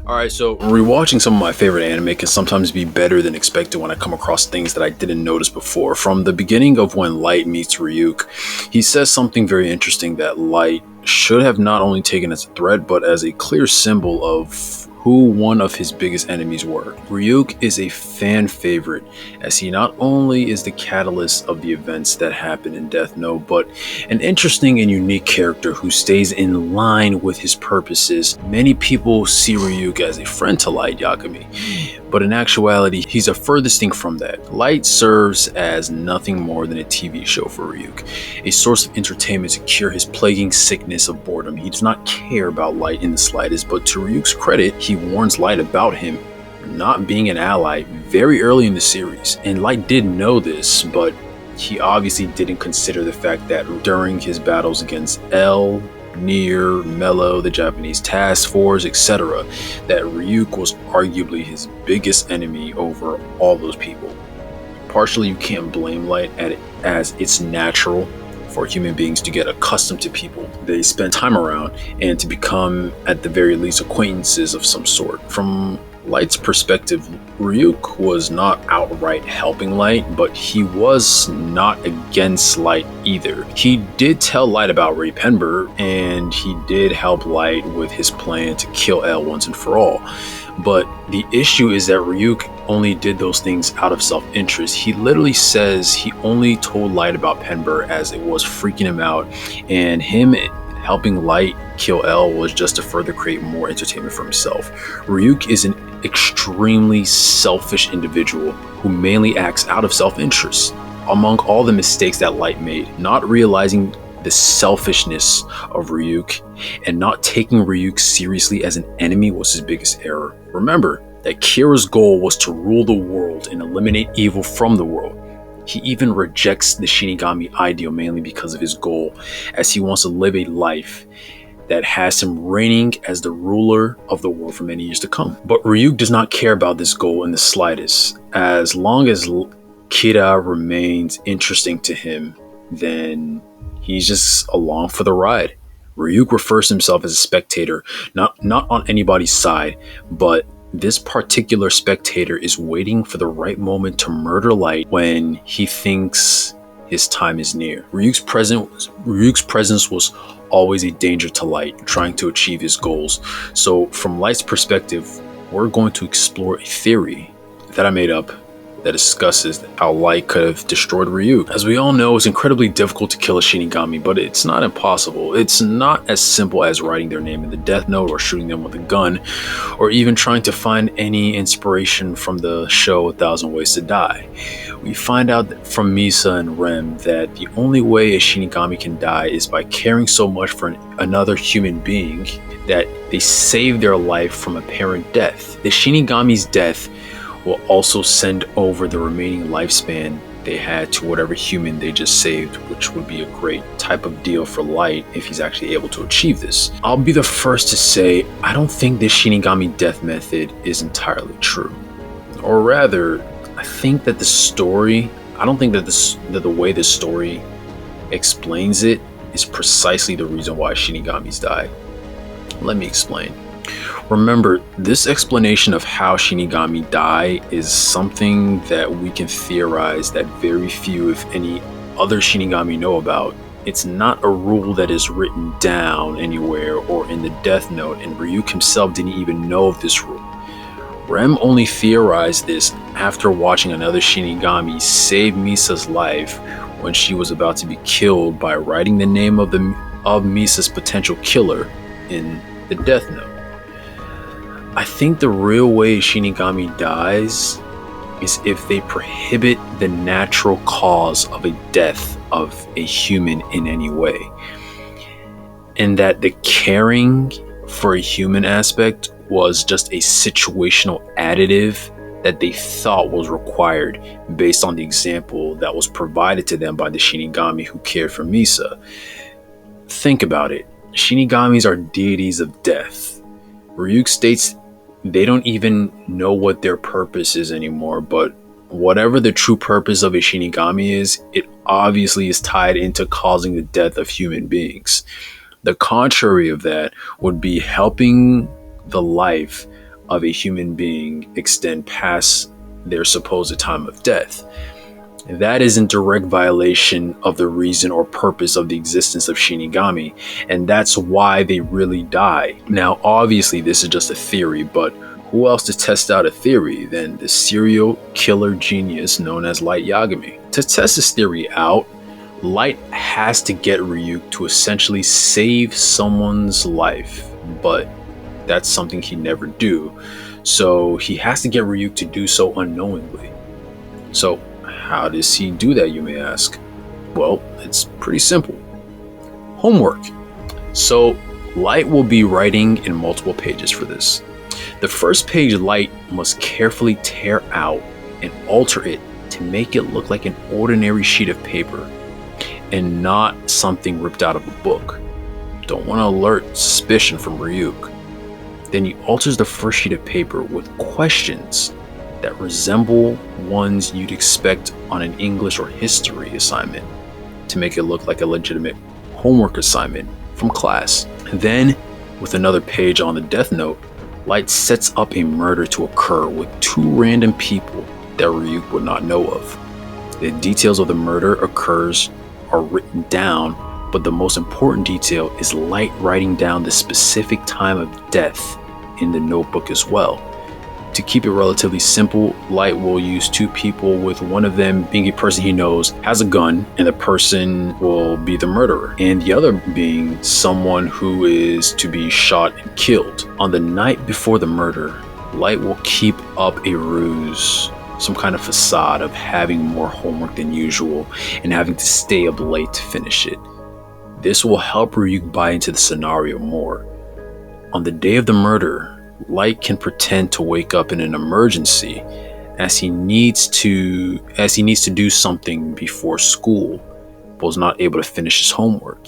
Alright, so rewatching some of my favorite anime can sometimes be better than expected when I come across things that I didn't notice before. From the beginning of when Light meets Ryuk, he says something very interesting that Light should have not only taken as a threat, but as a clear symbol of who one of his biggest enemies were. Ryuk is a fan favorite, as he not only is the catalyst of the events that happen in Death Note, but an interesting and unique character who stays in line with his purposes. Many people see Ryuk as a friend to Light Yagami, but in actuality, he's a furthest thing from that. Light serves as nothing more than a TV show for Ryuk, a source of entertainment to cure his plaguing sickness of boredom. He does not care about Light in the slightest, but to Ryuk's credit, he warns Light about him not being an ally very early in the series. And Light did know this, but he obviously didn't consider the fact that during his battles against L, Nier, Mello, the Japanese task force, etc., that Ryuk was arguably his biggest enemy over all those people. Partially, you can't blame Light at it, as it's natural for human beings to get accustomed to people they spend time around and to become, at the very least, acquaintances of some sort. From Light's perspective, Ryuk was not outright helping Light, but he was not against Light either. He did tell Light about Ray Penber, and he did help Light with his plan to kill L once and for all. But the issue is that Ryuk only did those things out of self-interest. He literally says he only told Light about Penber as it was freaking him out, and him helping Light kill L was just to further create more entertainment for himself. Ryuk is an extremely selfish individual who mainly acts out of self-interest. Among all the mistakes that Light made, not realizing the selfishness of Ryuk and not taking Ryuk seriously as an enemy was his biggest error. Remember that Kira's goal was to rule the world and eliminate evil from the world. He even rejects the Shinigami ideal mainly because of his goal, as he wants to live a life that has him reigning as the ruler of the world for many years to come. But Ryuk does not care about this goal in the slightest. As long as Kira remains interesting to him, then he's just along for the ride. Ryuk refers to himself as a spectator, not on anybody's side, but this particular spectator is waiting for the right moment to murder Light when he thinks his time is near. Ryuk's presence was always a danger to Light, trying to achieve his goals. So from Light's perspective, we're going to explore a theory that I made up that discusses how Light could have destroyed Ryuk. As we all know, it's incredibly difficult to kill a Shinigami, but it's not impossible. It's not as simple as writing their name in the Death Note or shooting them with a gun, or even trying to find any inspiration from the show 1,000 Ways to Die. We find out from Misa and Rem that the only way a Shinigami can die is by caring so much for another human being that they save their life from apparent death. The Shinigami's death will also send over the remaining lifespan they had to whatever human they just saved, which would be a great type of deal for Light if he's actually able to achieve this. I'll be the first to say I don't think this Shinigami death method is entirely true. Or rather, I think that the story, I don't think that the way the story explains it is precisely the reason why Shinigamis die. Let me explain. Remember, this explanation of how Shinigami die is something that we can theorize that very few, if any, other Shinigami know about. It's not a rule that is written down anywhere or in the Death Note, and Ryuk himself didn't even know of this rule. Rem only theorized this after watching another Shinigami save Misa's life when she was about to be killed by writing the name of Misa's potential killer in the Death Note. I think the real way Shinigami dies is if they prohibit the natural cause of a death of a human in any way. And that the caring for a human aspect was just a situational additive that they thought was required based on the example that was provided to them by the Shinigami who cared for Misa. Think about it. Shinigamis are deities of death. Ryuk states they don't even know what their purpose is anymore, but whatever the true purpose of a Shinigami is, it obviously is tied into causing the death of human beings. The contrary of that would be helping the life of a human being extend past their supposed time of death. That is in direct violation of the reason or purpose of the existence of Shinigami, and that's why they really die. Now, obviously, this is just a theory, but who else to test out a theory than the serial killer genius known as Light Yagami? To test this theory out, Light has to get Ryuk to essentially save someone's life, but that's something he never do. So he has to get Ryuk to do so unknowingly. So how does he do that, you may ask? Well, it's pretty simple. Homework. So Light will be writing in multiple pages for this. The first page, Light must carefully tear out and alter it to make it look like an ordinary sheet of paper and not something ripped out of a book. Don't want to alert suspicion from Ryuk. Then he alters the first sheet of paper with questions that resemble ones you'd expect on an English or history assignment to make it look like a legitimate homework assignment from class. Then, with another page on the death note, Light sets up a murder to occur with two random people that Ryuk would not know of. The details of the murder occurs are written down, but the most important detail is Light writing down the specific time of death in the notebook as well. To keep it relatively simple, Light will use two people, with one of them being a person he knows has a gun, and the person will be the murderer, and the other being someone who is to be shot and killed. On the night before the murder, Light will keep up a ruse, some kind of facade of having more homework than usual and having to stay up late to finish it. This will help Ryuk buy into the scenario more. On the day of the murder, Light can pretend to wake up in an emergency as he needs to do something before school, but was not able to finish his homework.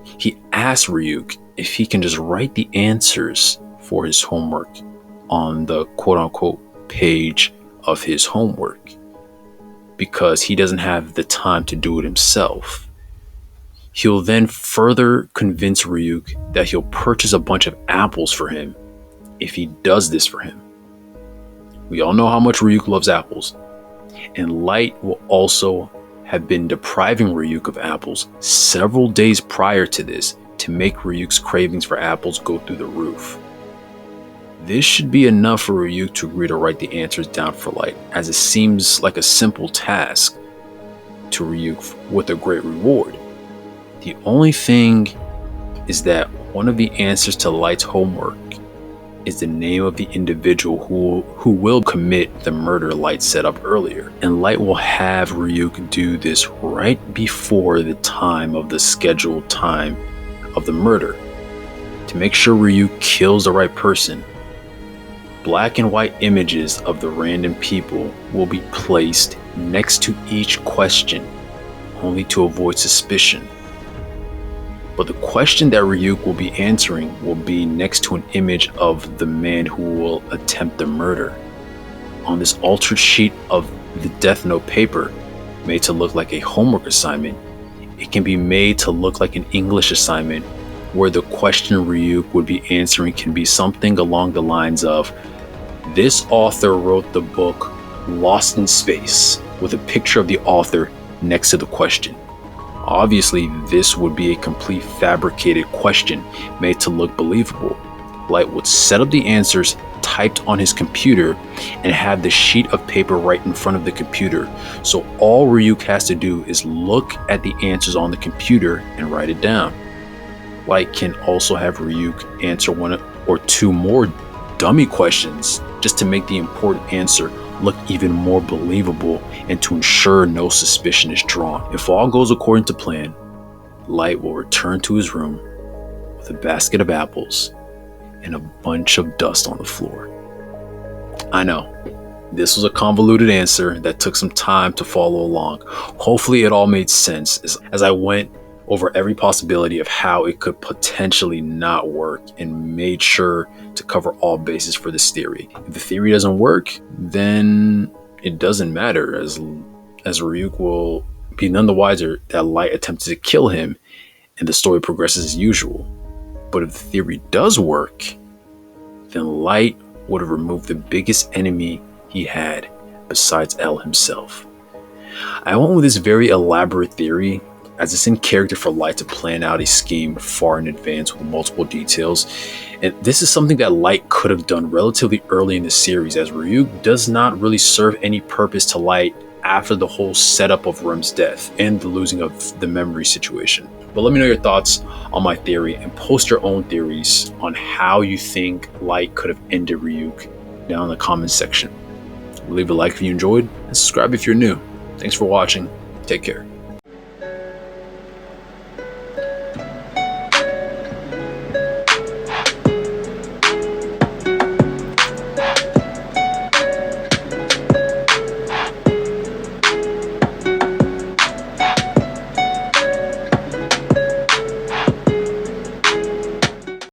He asks Ryuk if he can just write the answers for his homework on the quote-unquote page of his homework, because he doesn't have the time to do it himself. He'll then further convince Ryuk that he'll purchase a bunch of apples for him if he does this for him. We all know how much Ryuk loves apples, and Light will also have been depriving Ryuk of apples several days prior to this to make Ryuk's cravings for apples go through the roof. This should be enough for Ryuk to agree to write the answers down for Light, as it seems like a simple task to Ryuk with a great reward. The only thing is that one of the answers to Light's homework is the name of the individual who will commit the murder Light set up earlier, and Light will have Ryuk do this right before the time of the scheduled time of the murder to make sure Ryuk kills the right person. Black and white images of the random people will be placed next to each question, only to avoid suspicion. But the question that Ryuk will be answering will be next to an image of the man who will attempt the murder. On this altered sheet of the Death Note paper, made to look like a homework assignment, it can be made to look like an English assignment, where the question Ryuk would be answering can be something along the lines of, "This author wrote the book Lost in Space," with a picture of the author next to the question. Obviously, this would be a complete fabricated question made to look believable. Light would set up the answers typed on his computer and have the sheet of paper right in front of the computer. So all Ryuk has to do is look at the answers on the computer and write it down. Light can also have Ryuk answer one or two more dummy questions just to make the important answer look even more believable and to ensure no suspicion is drawn. If all goes according to plan, Light will return to his room with a basket of apples and a bunch of dust on the floor. I know, this was a convoluted answer that took some time to follow along. Hopefully it all made sense as I went over every possibility of how it could potentially not work and made sure to cover all bases for this theory. If the theory doesn't work, then it doesn't matter, as Ryuk will be none the wiser that Light attempted to kill him and the story progresses as usual. But if the theory does work, then Light would have removed the biggest enemy he had besides L himself. I went with this very elaborate theory, as it's in character for Light to plan out a scheme far in advance with multiple details, and this is something that Light could have done relatively early in the series, as Ryuk does not really serve any purpose to Light after the whole setup of Rem's death and the losing of the memory situation. But let me know your thoughts on my theory and post your own theories on how you think Light could have ended Ryuk down in the comments section. Leave a like if you enjoyed and subscribe if you're new. Thanks for watching. Take care.